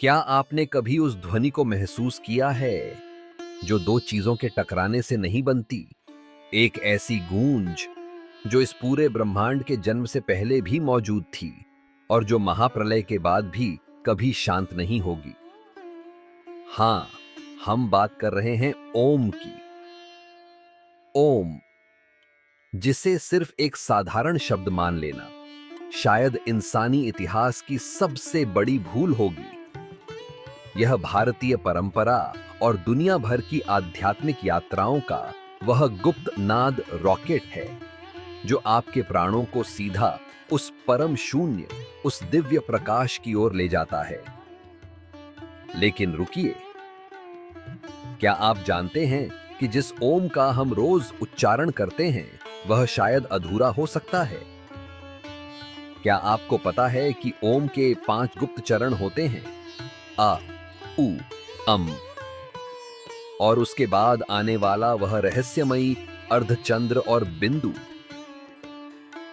क्या आपने कभी उस ध्वनि को महसूस किया है जो दो चीजों के टकराने से नहीं बनती? एक ऐसी गूंज जो इस पूरे ब्रह्मांड के जन्म से पहले भी मौजूद थी और जो महाप्रलय के बाद भी कभी शांत नहीं होगी। हां, हम बात कर रहे हैं ओम की। ओम, जिसे सिर्फ एक साधारण शब्द मान लेना शायद इंसानी इतिहास की सबसे बड़ी भूल होगी। यह भारतीय परंपरा और दुनिया भर की आध्यात्मिक यात्राओं का वह गुप्त नाद रॉकेट है जो आपके प्राणों को सीधा उस परम शून्य, उस दिव्य प्रकाश की ओर ले जाता है। लेकिन रुकिए, क्या आप जानते हैं कि जिस ओम का हम रोज उच्चारण करते हैं वह शायद अधूरा हो सकता है? क्या आपको पता है कि ओम के 5 गुप्त चरण होते हैं? आ, उ, अम, और उसके बाद आने वाला वह रहस्यमयी अर्धचंद्र और बिंदु।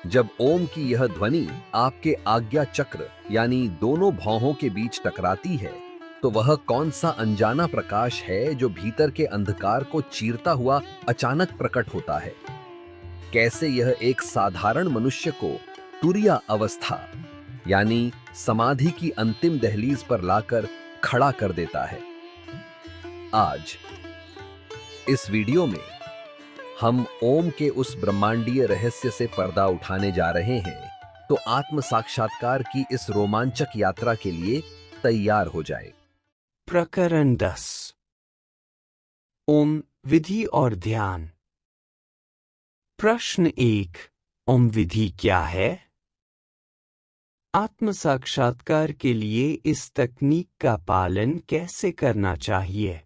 जब ओम की यह ध्वनि आपके आज्ञा चक्र यानी दोनों भौहों के बीच टकराती है तो वह कौन सा अनजाना प्रकाश है जो भीतर के अंधकार को चीरता हुआ अचानक प्रकट होता है? कैसे यह एक साधारण मनुष्य को तुरिया अवस्था यानी समाधि की अंतिम दहलीज पर लाकर खड़ा कर देता है। आज इस वीडियो में हम ओम के उस ब्रह्मांडीय रहस्य से पर्दा उठाने जा रहे हैं, तो आत्म साक्षात्कार की इस रोमांचक यात्रा के लिए तैयार हो जाए। प्रकरण 10 ओम विधि और ध्यान। प्रश्न 1 ओम विधि क्या है? आत्म साक्षात्कार के लिए इस तकनीक का पालन कैसे करना चाहिए?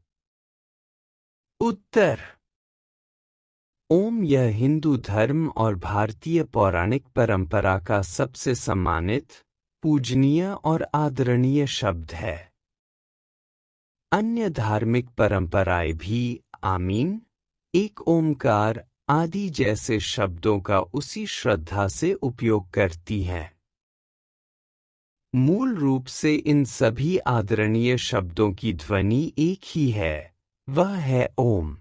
उत्तर: ओम यह हिंदू धर्म और भारतीय पौराणिक परंपरा का सबसे सम्मानित, पूजनीय और आदरणीय शब्द है। अन्य धार्मिक परंपराएं भी आमीन, एक ओमकार आदि जैसे शब्दों का उसी श्रद्धा से उपयोग करती हैं। मूल रूप से इन सभी आदरणीय शब्दों की ध्वनि एक ही है, वह है ओम।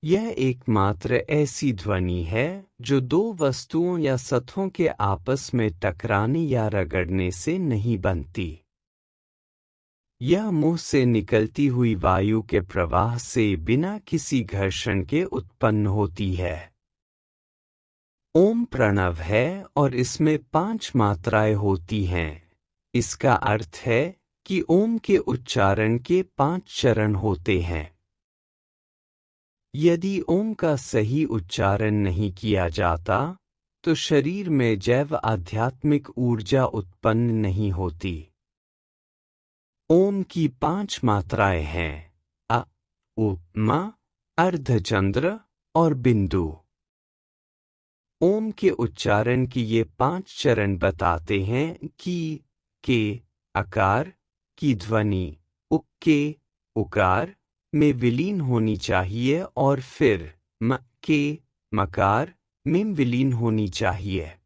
यह एकमात्र ऐसी ध्वनि है जो दो वस्तुओं या सत्वों के आपस में टकराने या रगड़ने से नहीं बनती। यह मुंह से निकलती हुई वायु के प्रवाह से बिना किसी घर्षण के उत्पन्न होती है। ओम प्रणव है और इसमें 5 मात्राएं होती हैं। इसका अर्थ है कि ओम के उच्चारण के 5 चरण होते हैं। यदि ओम का सही उच्चारण नहीं किया जाता तो शरीर में जैव आध्यात्मिक ऊर्जा उत्पन्न नहीं होती। ओम की 5 मात्राएं हैं अ, उ, म, अर्धचंद्र और बिंदु। ओम के उच्चारण की ये 5 चरण बताते हैं कि के आकार की ध्वनि उक के उकार में विलीन होनी चाहिए और फिर म के मकार में विलीन होनी चाहिए।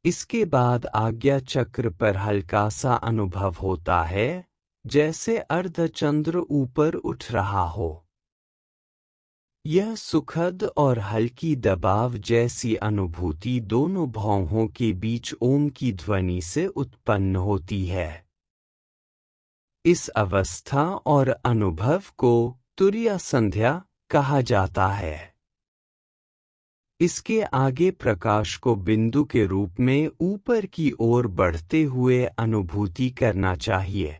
इसके बाद आज्ञा चक्र पर हल्का सा अनुभव होता है, जैसे अर्धचंद्र ऊपर उठ रहा हो। यह सुखद और हल्की दबाव जैसी अनुभूति दोनों भौहों के बीच ओम की ध्वनि से उत्पन्न होती है। इस अवस्था और अनुभव को तुरीय संध्या कहा जाता है। इसके आगे प्रकाश को बिंदु के रूप में ऊपर की ओर बढ़ते हुए अनुभूति करना चाहिए।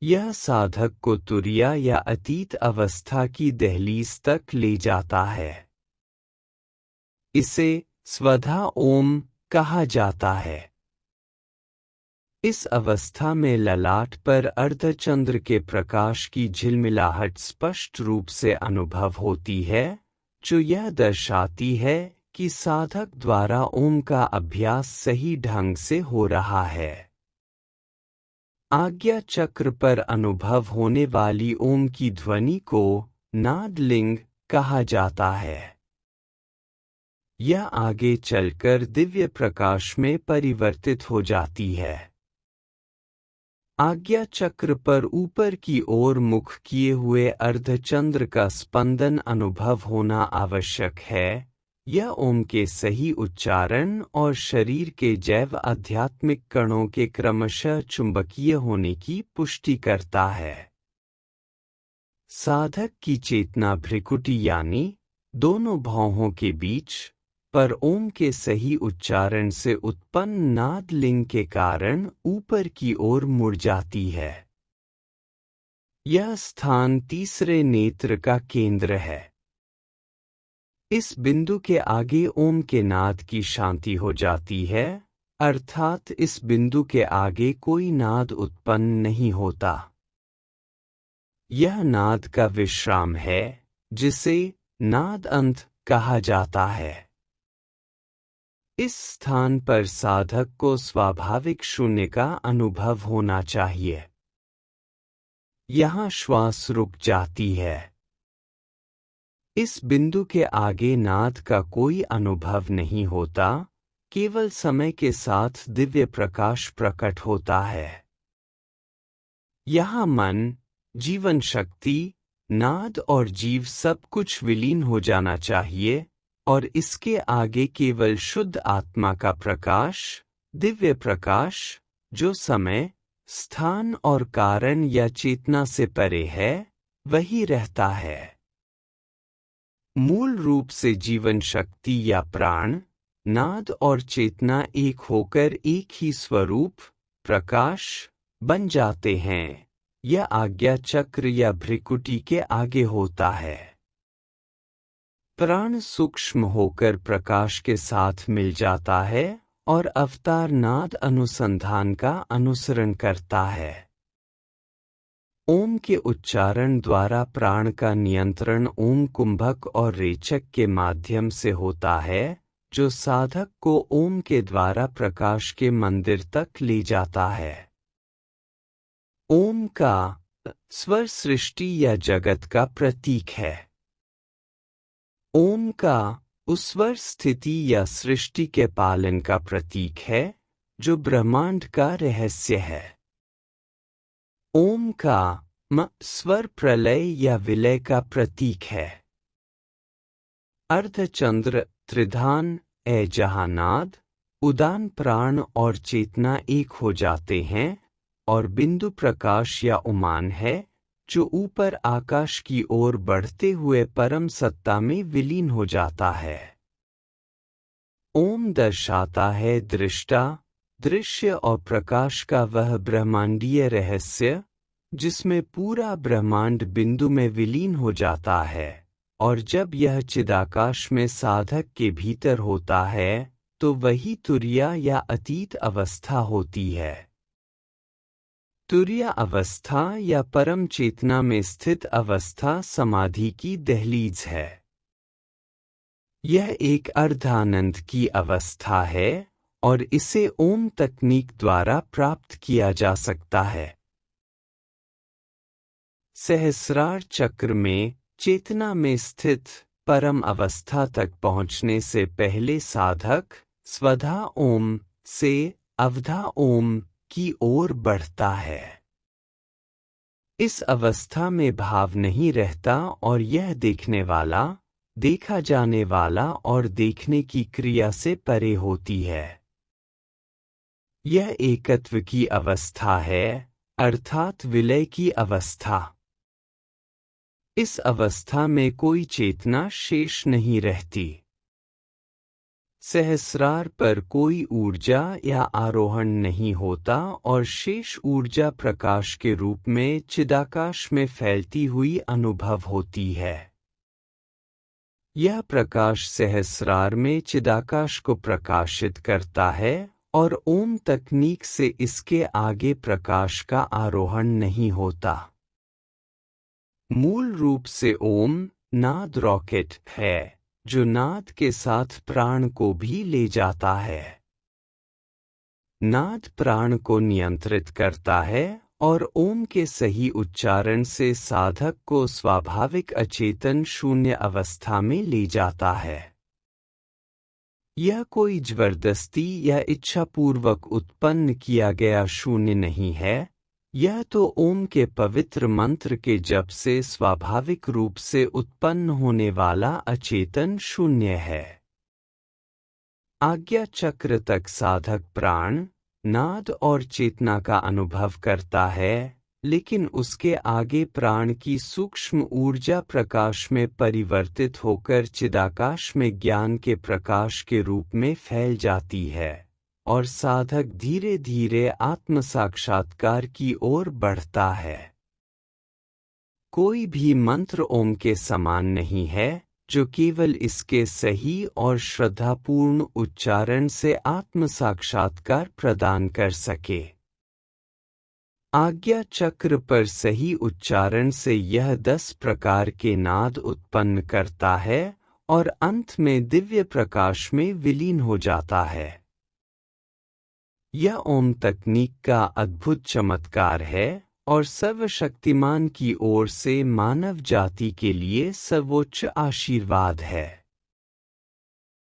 यह साधक को तुरीय या अतीत अवस्था की दहलीज तक ले जाता है। इसे स्वधा ओम कहा जाता है। इस अवस्था में ललाट पर अर्धचंद्र के प्रकाश की झिलमिलाहट स्पष्ट रूप से अनुभव होती है, जो यह दर्शाती है कि साधक द्वारा ओम का अभ्यास सही ढंग से हो रहा है। आज्ञा चक्र पर अनुभव होने वाली ओम की ध्वनि को नादलिंग कहा जाता है। यह आगे चलकर दिव्य प्रकाश में परिवर्तित हो जाती है। आज्ञा चक्र पर ऊपर की ओर मुख किए हुए अर्धचंद्र का स्पंदन अनुभव होना आवश्यक है। यह ओम के सही उच्चारण और शरीर के जैव आध्यात्मिक कणों के क्रमशः चुंबकीय होने की पुष्टि करता है। साधक की चेतना भ्रिकुटी यानी दोनों भौहों के बीच पर ओम के सही उच्चारण से उत्पन्न नाद लिंग के कारण ऊपर की ओर मुड़ जाती है। यह स्थान तीसरे नेत्र का केंद्र है। इस बिंदु के आगे ओम के नाद की शांति हो जाती है, अर्थात इस बिंदु के आगे कोई नाद उत्पन्न नहीं होता। यह नाद का विश्राम है, जिसे नाद अंत कहा जाता है। इस स्थान पर साधक को स्वाभाविक शून्य का अनुभव होना चाहिए। यहाँ श्वास रुक जाती है। इस बिंदु के आगे नाद का कोई अनुभव नहीं होता, केवल समय के साथ दिव्य प्रकाश प्रकट होता है। यहाँ मन, जीवन शक्ति, नाद और जीव सब कुछ विलीन हो जाना चाहिए और इसके आगे केवल शुद्ध आत्मा का प्रकाश, दिव्य प्रकाश, जो समय, स्थान और कारण या चेतना से परे है, वही रहता है। मूल रूप से जीवन शक्ति या प्राण, नाद और चेतना एक होकर एक ही स्वरूप, प्रकाश, बन जाते हैं। यह आज्ञा चक्र या भ्रिकुटी के आगे होता है। प्राण सूक्ष्म होकर प्रकाश के साथ मिल जाता है और अवतार नाद अनुसंधान का अनुसरण करता है। ओम के उच्चारण द्वारा प्राण का नियंत्रण ओम कुंभक और रेचक के माध्यम से होता है, जो साधक को ओम के द्वारा प्रकाश के मंदिर तक ले जाता है। ओम का स्वर सृष्टि या जगत का प्रतीक है। ओम का उस्वर स्थिति या सृष्टि के पालन का प्रतीक है, जो ब्रह्मांड का रहस्य है। ओम का स्वर प्रलय या विलय का प्रतीक है। अर्धचंद्र, त्रिधान, जहाँ नाद, उदान प्राण और चेतना एक हो जाते हैं और बिंदु प्रकाश या उमान है, जो ऊपर आकाश की ओर बढ़ते हुए परम सत्ता में विलीन हो जाता है। ओम दर्शाता है दृष्टा, दृश्य और प्रकाश का वह ब्रह्मांडीय रहस्य, जिसमें पूरा ब्रह्मांड बिंदु में विलीन हो जाता है, और जब यह चिदाकाश में साधक के भीतर होता है, तो वही तुर्या या अतीत अवस्था होती है। तुर्या अवस्था या परम चेतना में स्थित अवस्था समाधि की दहलीज है। यह एक अर्धानंद की अवस्था है और इसे ओम तकनीक द्वारा प्राप्त किया जा सकता है। सहस्रार चक्र में चेतना में स्थित परम अवस्था तक पहुंचने से पहले साधक स्वधा ओम से अवधा ओम की ओर बढ़ता है। इस अवस्था में भाव नहीं रहता और यह देखने वाला, देखा जाने वाला और देखने की क्रिया से परे होती है। यह एकत्व की अवस्था है, अर्थात विलय की अवस्था। इस अवस्था में कोई चेतना शेष नहीं रहती। सहस्रार पर कोई ऊर्जा या आरोहण नहीं होता और शेष ऊर्जा प्रकाश के रूप में चिदाकाश में फैलती हुई अनुभव होती है। यह प्रकाश सहस्रार में चिदाकाश को प्रकाशित करता है और ओम तकनीक से इसके आगे प्रकाश का आरोहण नहीं होता। मूल रूप से ओम नाद रॉकेट है, जो नाद के साथ प्राण को भी ले जाता है। नाद प्राण को नियंत्रित करता है और ओम के सही उच्चारण से साधक को स्वाभाविक अचेतन शून्य अवस्था में ले जाता है। यह कोई जबरदस्ती या इच्छापूर्वक उत्पन्न किया गया शून्य नहीं है, यह तो ओम के पवित्र मंत्र के जप से स्वाभाविक रूप से उत्पन्न होने वाला अचेतन शून्य है। आज्ञा चक्र तक साधक प्राण, नाद और चेतना का अनुभव करता है, लेकिन उसके आगे प्राण की सूक्ष्म ऊर्जा प्रकाश में परिवर्तित होकर चिदाकाश में ज्ञान के प्रकाश के रूप में फैल जाती है और साधक धीरे धीरे आत्म साक्षात्कार की ओर बढ़ता है। कोई भी मंत्र ओम के समान नहीं है जो केवल इसके सही और श्रद्धापूर्ण उच्चारण से आत्म साक्षात्कार प्रदान कर सके। आज्ञा चक्र पर सही उच्चारण से यह 10 प्रकार के नाद उत्पन्न करता है और अंत में दिव्य प्रकाश में विलीन हो जाता है। यह ओम तकनीक का अद्भुत चमत्कार है और सर्वशक्तिमान की ओर से मानव जाति के लिए सर्वोच्च आशीर्वाद है।